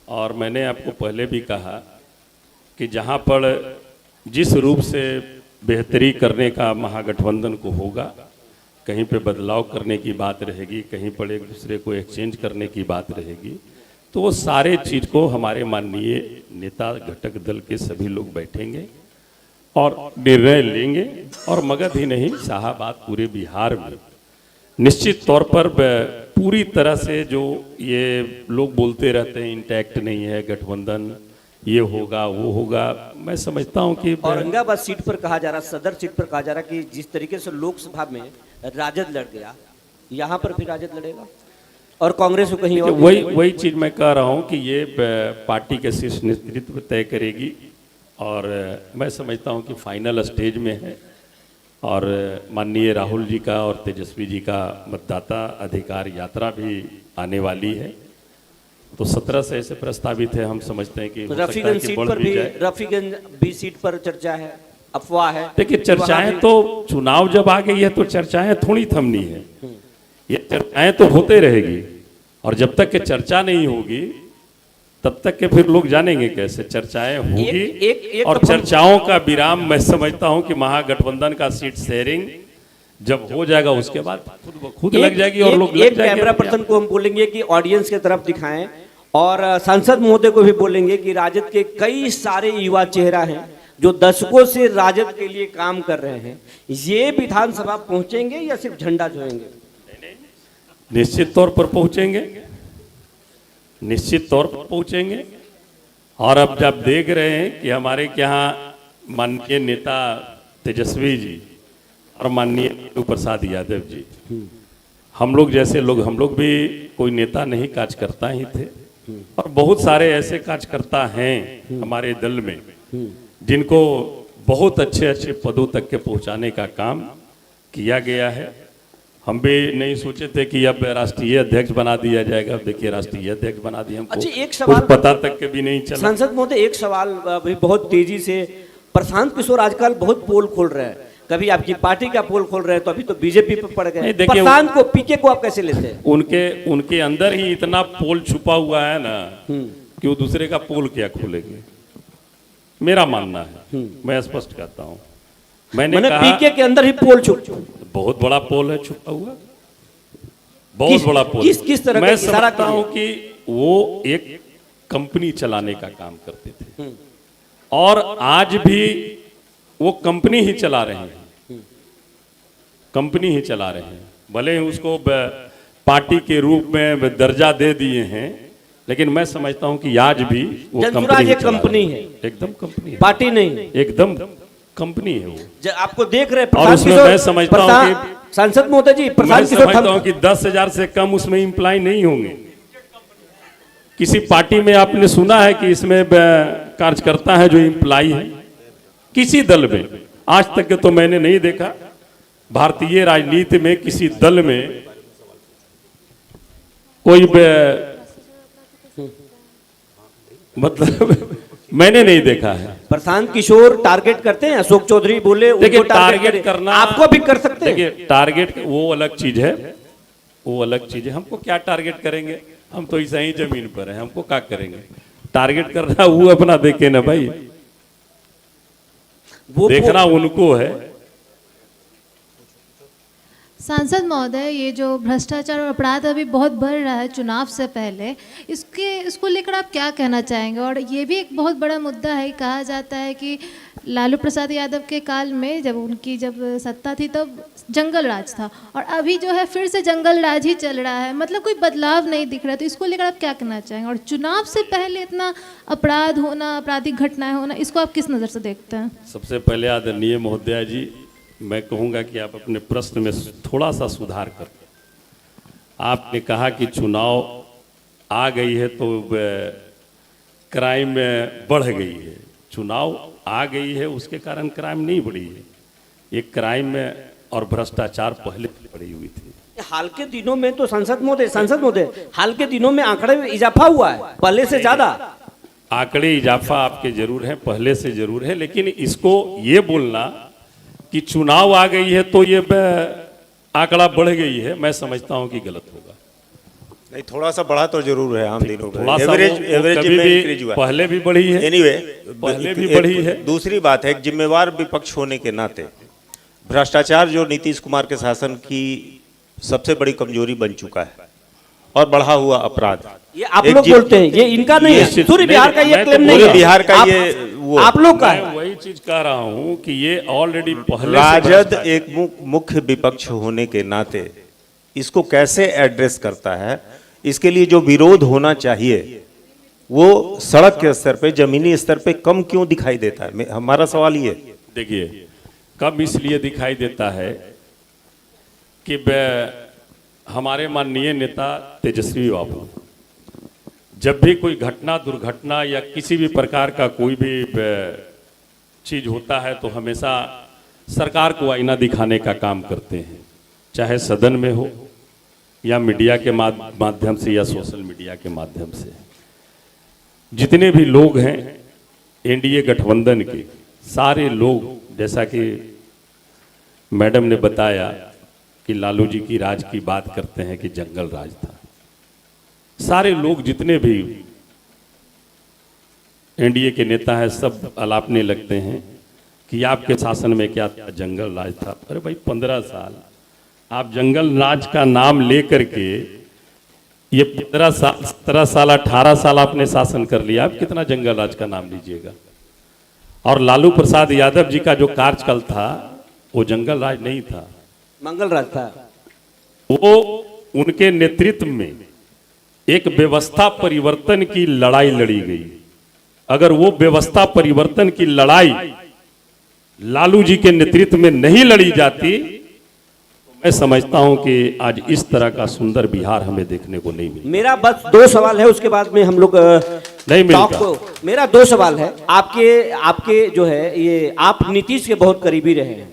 और मैंने आपको पहले भी कहा कि जहाँ पर जिस रूप से बेहतरी करने का महागठबंधन को होगा, कहीं पे बदलाव करने की बात रहेगी, कहीं पर एक दूसरे को एक्सचेंज करने की बात रहेगी, तो वो सारे चीज़ को हमारे माननीय नेता घटक दल के सभी लोग बैठेंगे और निर्णय लेंगे। और मगध ही नहीं, शाहाबाद पूरे बिहार में निश्चित तौर पर पूरी तरह से जो ये लोग बोलते रहते हैं इंटैक्ट नहीं है गठबंधन, ये होगा वो होगा, मैं समझता हूं कि औरंगाबाद सीट पर कहा जा रहा, सदर सीट पर कहा जा रहा कि जिस तरीके से लोकसभा में राजद लड़ गया, यहाँ पर भी राजद लड़ेगा और कांग्रेस को कहीं और। वही चीज मैं कह रहा हूं कि ये पार्टी के शीर्ष नेतृत्व तय करेगी और मैं समझता हूं कि फाइनल स्टेज में है और माननीय राहुल जी का और तेजस्वी जी का मतदाता अधिकार यात्रा भी आने वाली है। तो 17 से ऐसे प्रस्तावित है, हम समझते हैं कि रफीगंज सीट पर भी, रफीगंज भी सीट पर चर्चा है, अफवाह है। देखिए चर्चाएं तो चुनाव जब आ गई है तो चर्चाएं थोड़ी थमनी है, ये चर्चाएं तो होते रहेगी और जब तक के चर्चा नहीं होगी तब तक के फिर लोग जानेंगे कैसे। चर्चाएं होगी और चर्चाओं का विराम मैं समझता हूं कि महागठबंधन का सीट शेयरिंग जब हो जाएगा उसके बाद खुद लग जाएगी और लोग लग जाएंगे। कैमरा पर्सन को हम बोलेंगे कि ऑडियंस के तरफ दिखाएं और सांसद महोदय को भी बोलेंगे कि राजद के कई सारे युवा चेहरा हैं जो दशकों से राजद के लिए काम कर रहे हैं, ये विधानसभा पहुंचेंगे या सिर्फ झंडा जोएंगे? निश्चित तौर पर पहुंचेंगे, निश्चित तौर पर पहुंचेंगे। और अब जब देख रहे हैं कि हमारे यहाँ माननीय नेता तेजस्वी जी और माननीय लालू प्रसाद यादव जी, हम लोग जैसे लोग, हम लोग भी कोई नेता नहीं कार्यकर्ता ही थे और बहुत सारे ऐसे कार्यकर्ता हैं हमारे दल में जिनको बहुत अच्छे अच्छे पदों तक के पहुंचाने का काम किया गया है। हम भी नहीं सोचे थे कि अब राष्ट्रीय अध्यक्ष बना दिया जाएगा, देखिए राष्ट्रीय अध्यक्ष बना दिया। हमको अच्छा, एक सवाल कुछ पता तक के भी नहीं चला। सांसद महोदय एक सवाल अभी बहुत तेजी से, प्रशांत किशोर आजकल बहुत पोल खोल रहे हैं, कभी आपकी पार्टी का पोल खोल रहे हैं तो अभी तो बीजेपी पे पड़ गए। प्रशांत को, पीके को आप कैसे लेते हैं? उनके अंदर ही इतना पोल छुपा हुआ है ना कि वो दूसरे का पोल क्या खोलेंगे, मेरा मानना है। मैं स्पष्ट कहता हूँ, मैंने कहा पीके के अंदर ही पोल छुप, बहुत बड़ा पोल है छुपा हुआ, बहुत बड़ा पोल। किस तरह मैं समझता हूँ कि वो एक कंपनी चलाने का काम करते थे और आज भी वो कंपनी ही चला रहे हैं, कंपनी ही चला रहे हैं। भले ही उसको पार्टी के रूप में दर्जा दे दिए हैं, लेकिन मैं समझता हूं कि आज भी वो कंपनी है, एकदम कंपनी है, पार्टी नहीं, एकदम कंपनी है वो। आपको देख रहे हैं और उसमें मैं समझता हूं कि सांसद महोदय जी, मैं समझता हूं कि 10,000 से कम उसमें इम्प्लाई नहीं होंगे। किसी पार्टी में आपने सुना है कि इसमें कार्यकर्ता है जो इम्प्लाई है? किसी दल में आज तक के तो मैंने नहीं देखा। भारतीय राजनीति में किसी दल में कोई मतलब मैंने नहीं देखा है। प्रशांत किशोर टारगेट करते हैं, अशोक चौधरी बोले देखिए टारगेट करना आपको भी कर सकते हैं। देखिए टारगेट वो अलग चीज है, वो अलग चीज है। हमको क्या टारगेट करेंगे, हम तो ऐसा ही जमीन पर है, हमको क्या करेंगे? टारगेट करना वो अपना देखे ना भाई। वो देखना उनको है। सांसद महोदय, ये जो भ्रष्टाचार और अपराध अभी बहुत बढ़ रहा है चुनाव से पहले, इसको लेकर आप क्या कहना चाहेंगे? और ये भी एक बहुत बड़ा मुद्दा है, कहा जाता है कि लालू प्रसाद यादव के काल में जब सत्ता थी तब जंगल राज था, और अभी जो है फिर से जंगल राज ही चल रहा है, मतलब कोई बदलाव नहीं दिख रहा। तो इसको लेकर आप क्या कहना चाहेंगे? और चुनाव से पहले इतना अपराध होना, आपराधिक घटनाएं होना, इसको आप किस नज़र से देखते हैं? सबसे पहले आदरणीय महोदया जी, मैं कहूँगा कि आप अपने प्रश्न में थोड़ा सा सुधार करें। आपने कहा कि चुनाव आ गई है तो क्राइम बढ़ गई है। चुनाव आ गई है उसके कारण क्राइम नहीं बढ़ी है, ये क्राइम और भ्रष्टाचार पहले बढ़ी हुई थी। हाल के दिनों में तो सांसद महोदय हाल के दिनों में आंकड़े में इजाफा हुआ है पहले से ज्यादा। आंकड़े इजाफा आपके जरूर है, पहले से जरूर है, लेकिन इसको ये बोलना कि चुनाव आ गई है तो ये आंकड़ा बढ़ गई है, मैं समझता हूं कि गलत होगा। नहीं, थोड़ा सा बढ़ा तो जरूर है आम दिनों थोड़ा सा एवरेज कभी में भी इंक्रीज हुआ। पहले भी बढ़ी है, एनीवे पहले भी बढ़ी है। दूसरी बात है, एक जिम्मेवार विपक्ष होने के नाते भ्रष्टाचार जो नीतीश कुमार के शासन की सबसे बड़ी कमजोरी बन चुका है, और बढ़ा हुआ अपराध। ये आप लोग बोलते हैं, ये इनका नहीं है, पूरे बिहार का ये क्लेम नहीं है, बिहार का ये वो आप लोग का मैं है। वही चीज कह रहा हूं कि ये ऑलरेडी पहले राजद एक मुख्य विपक्ष होने के नाते इसको कैसे एड्रेस करता है, इसके लिए जो विरोध होना चाहिए वो सड़क के स्तर पे, जमीनी स्तर पे कम क्यों दिखाई देता है? हमारा सवाल ये। देखिए, कब इसलिए दिखाई देता है कि हमारे माननीय नेता तेजस्वी बाबू जब भी कोई घटना, दुर्घटना या किसी भी प्रकार का कोई भी चीज होता है तो हमेशा सरकार को आईना दिखाने का काम करते हैं, चाहे सदन में हो या मीडिया के माध्यम से या सोशल मीडिया के माध्यम से। जितने भी लोग हैं एनडीए गठबंधन के, सारे लोग, जैसा कि मैडम ने बताया कि लालू जी की राज की बात करते हैं कि जंगल राज था, सारे लोग जितने भी एनडीए के नेता हैं सब अलापने लगते हैं कि आपके शासन में क्या था, जंगल राज था। अरे भाई, 15 साल आप जंगल राज का नाम लेकर के ये 15 साल, 17 साल, 18 साल आपने शासन कर लिया, आप कितना जंगल राज का नाम लीजिएगा? और लालू प्रसाद यादव जी का जो कार्यकाल था वो जंगल राज नहीं था, मंगल राज था। वो उनके नेतृत्व में एक व्यवस्था परिवर्तन की लड़ाई लड़ी गई। अगर वो व्यवस्था परिवर्तन की लड़ाई लालू जी के नेतृत्व में नहीं लड़ी जाती तो मैं समझता हूं कि आज इस तरह का सुंदर बिहार हमें देखने को नहीं मिला। मेरा बस 2 सवाल है, उसके बाद में हम लोग नहीं मिलता। मेरा 2 सवाल है। आपके जो है ये, आप नीतीश के बहुत करीबी रहे हैं,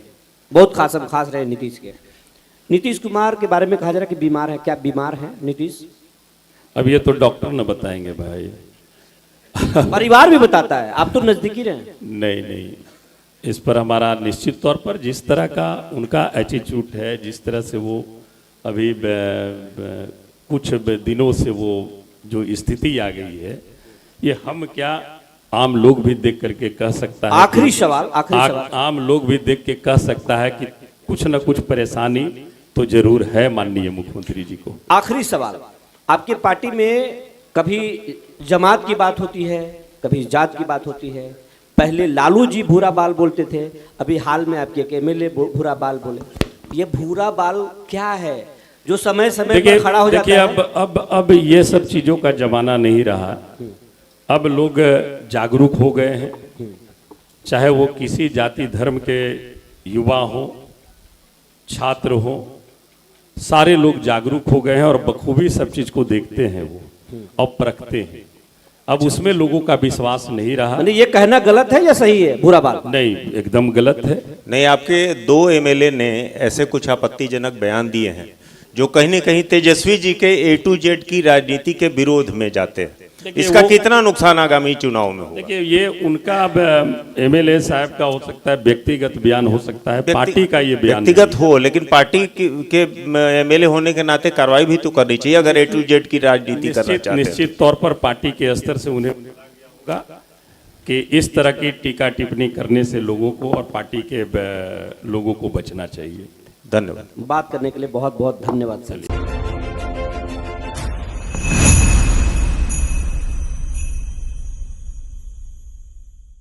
बहुत खास रहे नीतीश के। नीतीश कुमार के बारे में कहा जा रहा है कि बीमार है, क्या बीमार है नीतीश? अब ये तो डॉक्टर न बताएंगे भाई। परिवार भी बताता है, आप तो नजदीकी रहे। नहीं, इस पर हमारा निश्चित तौर पर जिस तरह का उनका एटीट्यूड है, जिस तरह से वो अभी कुछ दिनों से वो जो स्थिति आ गई है, ये हम क्या, आम लोग भी देख करके कह सकता है। आखिरी सवाल। आम लोग भी देख के कह सकता है कि कुछ न कुछ परेशानी तो जरूर है माननीय मुख्यमंत्री जी को। आखिरी सवाल, आपके पार्टी में कभी जमात की बात होती है, कभी जात की बात होती है। पहले लालू जी भूरा बाल बोलते थे, अभी हाल में आपके एक एमएलए भूरा बाल बोले। ये भूरा बाल क्या है जो समय समय पर खड़ा हो जाता है? अब ये सब चीजों का जमाना नहीं रहा। अब लोग जागरूक हो गए हैं, चाहे वो किसी जाति धर्म के युवा हो, छात्र हो, सारे लोग जागरूक हो गए हैं और बखूबी सब चीज को देखते हैं वो और परखते हैं। अब उसमें लोगों का विश्वास नहीं रहा। ये कहना गलत है या सही है? भूरा बाल नहीं, एकदम गलत है। नहीं, आपके 2 एमएलए ने ऐसे कुछ आपत्तिजनक बयान दिए हैं जो कहीं न कहीं तेजस्वी जी के A to Z की राजनीति के विरोध में जाते हैं। इसका कितना नुकसान आगामी चुनाव में होगा? देखिए, ये उनका एमएलए साहब का हो सकता है, व्यक्तिगत बयान हो सकता है, पार्टी का ये बयान व्यक्तिगत हो, लेकिन पार्टी के एमएलए होने के नाते कार्रवाई भी तो करनी चाहिए अगर A to Z की राजनीति करना चाहते हैं। निश्चित तौर पर पार्टी के स्तर से उन्हें होगा। कि इस तरह की टीका टिप्पणी करने से लोगों को और पार्टी के लोगों को बचना चाहिए। धन्यवाद। बात करने के लिए बहुत बहुत धन्यवाद सर।